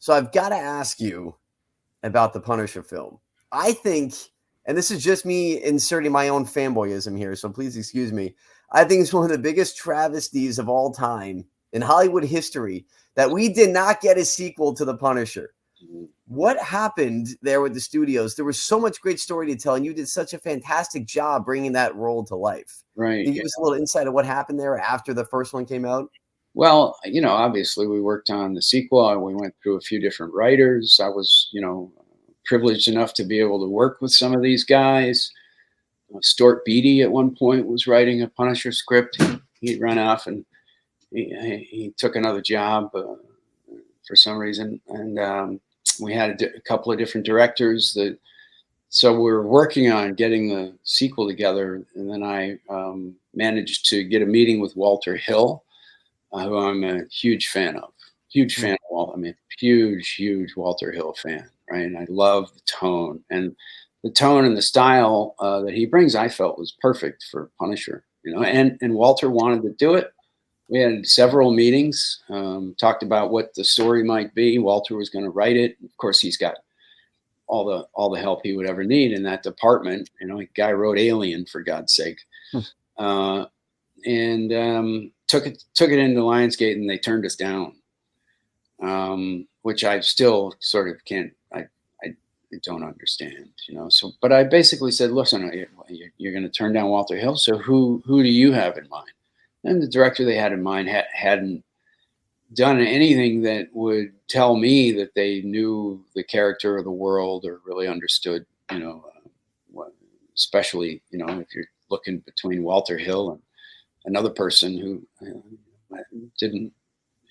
So I've got to ask you about the Punisher film. I think, and this is just me inserting my own fanboyism here, so please excuse me. I think it's one of the biggest travesties of all time in Hollywood history that we did not get a sequel to the Punisher. What happened there with the studios? There was so much great story to tell, and you did such a fantastic job bringing that role to life. Right. Can you give us a little insight of what happened there after the first one came out? Well, obviously we worked on the sequel. We went through a few different writers. I was, privileged enough to be able to work with some of these guys. Stuart Beattie at one point was writing a Punisher script. He'd run off and he took another job for some reason. And we had a couple of different directors so we were working on getting the sequel together. And then I managed to get a meeting with Walter Hill, who I'm a huge fan of. Huge fan of Walter. I mean, huge Walter Hill fan, right? And I love the tone and the style that he brings. I felt was perfect for Punisher, And Walter wanted to do it. We had several meetings, talked about what the story might be. Walter was going to write it. Of course, he's got all the help he would ever need in that department. A guy wrote Alien, for God's sake. And took it into Lionsgate, and they turned us down, which I still sort of can't. I don't understand, So, but I basically said, "Listen, you're going to turn down Walter Hill. So who do you have in mind?" And the director they had in mind hadn't done anything that would tell me that they knew the character of the world or really understood, especially if you're looking between Walter Hill and another person who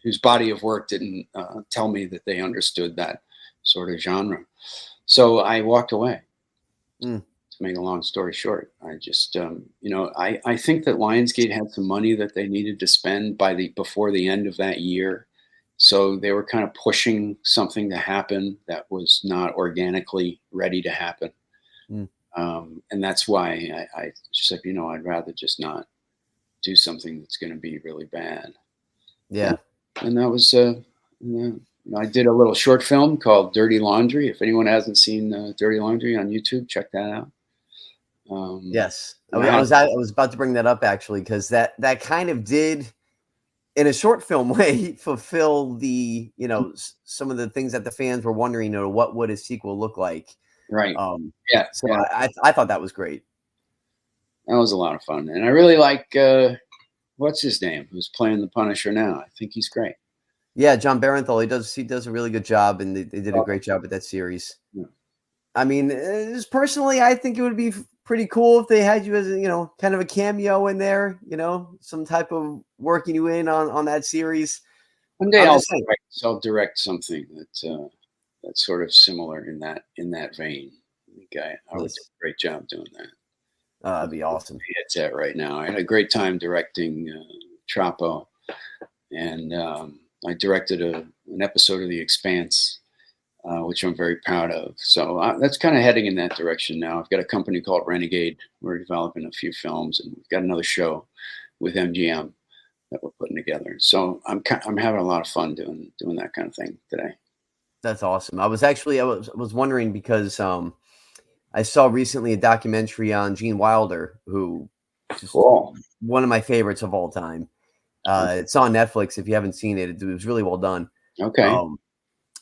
whose body of work didn't tell me that they understood that sort of genre. So I walked away. To make a long story short, I just, I think that Lionsgate had some money that they needed to spend before the end of that year. So they were kind of pushing something to happen that was not organically ready to happen. And that's why I said, I'd rather just not do something that's going to be really bad. Yeah. And that was, I did a little short film called Dirty Laundry. If anyone hasn't seen Dirty Laundry on YouTube, check that out. Yes. I was about to bring that up actually, because that kind of did, in a short film way, fulfill the, some of the things that the fans were wondering, what would a sequel look like? Right. So I thought that was great. That was a lot of fun. And I really like, what's his name, who's playing the Punisher now. I think he's great. Yeah, John Barenthal. He does a really good job, and they did a great job with that series. Yeah. I mean, personally, I think it would be pretty cool if they had you as kind of a cameo in there, some type of working you in on that series. One day I'll direct something that's sort of similar in that vein. I would do a great job doing that. That'd be awesome. It's at right now. I had a great time directing Troppo, and I directed an episode of The Expanse, which I'm very proud of. So that's kind of heading in that direction now. I've got a company called Renegade. We're developing a few films, and we've got another show with MGM that we're putting together. So I'm having a lot of fun doing that kind of thing today. That's awesome. I was wondering because I saw recently a documentary on Gene Wilder, who is one of my favorites of all time. It's on Netflix. If you haven't seen it, it was really well done. Okay.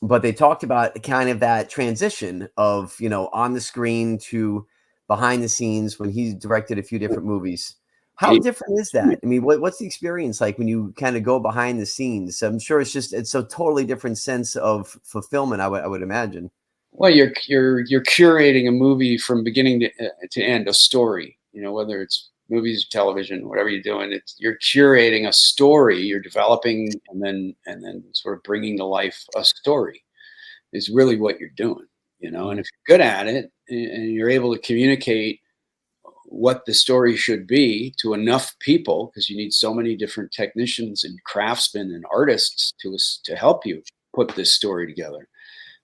But they talked about kind of that transition of, on the screen to behind the scenes when he directed a few different movies. How different is that? I mean, what's the experience like when you kind of go behind the scenes? I'm sure it's a totally different sense of fulfillment, I would imagine. Well, you're curating a movie from beginning to end, a story, whether it's movies, television, whatever you're doing, you're curating a story, you're developing and then sort of bringing to life a story is really what you're doing, and if you're good at it and you're able to communicate what the story should be to enough people, because you need so many different technicians and craftsmen and artists to help you put this story together.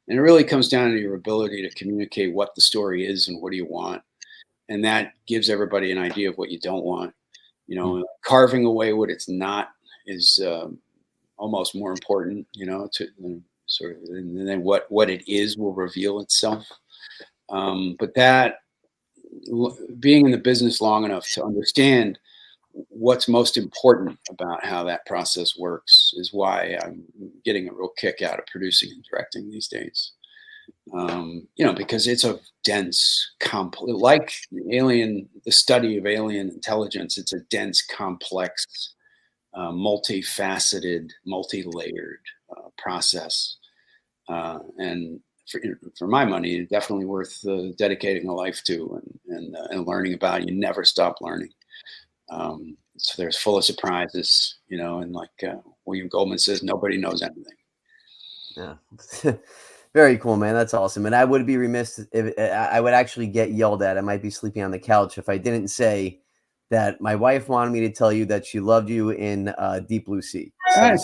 And it really comes down to your ability to communicate what the story is and what do you want. And that gives everybody an idea of what you don't want. Carving away what it's not is almost more important, sort of, and then what it is will reveal itself. But that being in the business long enough to understand what's most important about how that process works is why I'm getting a real kick out of producing and directing these days. Because it's a dense, like the study of alien intelligence, it's a dense, complex, multifaceted, multi-layered process. And for my money, definitely worth dedicating a life to and learning about. You never stop learning. So there's full of surprises, and like William Goldman says, nobody knows anything. Yeah. Very cool, man. That's awesome. And I would be remiss if I would actually get yelled at. I might be sleeping on the couch if I didn't say that my wife wanted me to tell you that she loved you in Deep Blue Sea. So,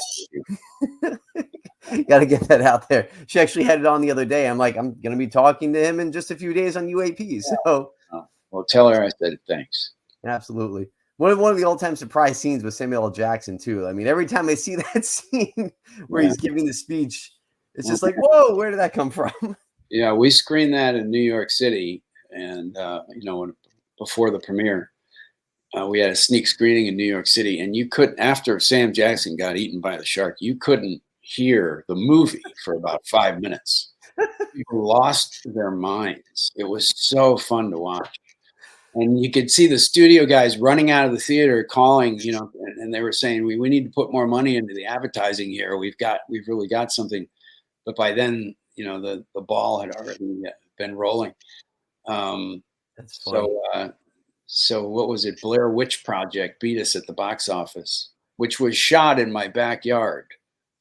got to get that out there. She actually had it on the other day. I'm like, I'm going to be talking to him in just a few days on UAP. So, well, tell her I said thanks. Absolutely. One of the all-time surprise scenes with Samuel L. Jackson too. I mean, every time I see that scene where he's giving the speech, it's just like, whoa, where did that come from? Yeah, we screened that in New York City, and before the premiere, we had a sneak screening in New York City, and you couldn't, after Sam Jackson got eaten by the shark, you couldn't hear the movie for about 5 minutes. People lost their minds. It was so fun to watch. And you could see the studio guys running out of the theater calling, and they were saying, we need to put more money into the advertising here. We've really got something. But by then, the ball had already been rolling. That's funny. So what was it? Blair Witch Project beat us at the box office, which was shot in my backyard.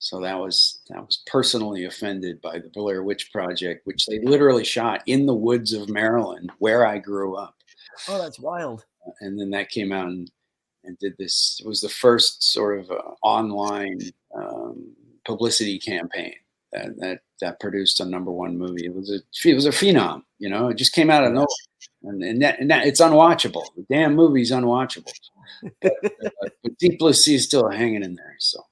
So that was personally offended by the Blair Witch Project, which they literally shot in the woods of Maryland, where I grew up. Oh, that's wild. And then that came out and did this. It was the first sort of online publicity campaign that produced a #1 movie. It was a phenom, it just came out of nowhere. And that it's unwatchable. The damn movie's unwatchable. But Deep Blue Sea is still hanging in there. So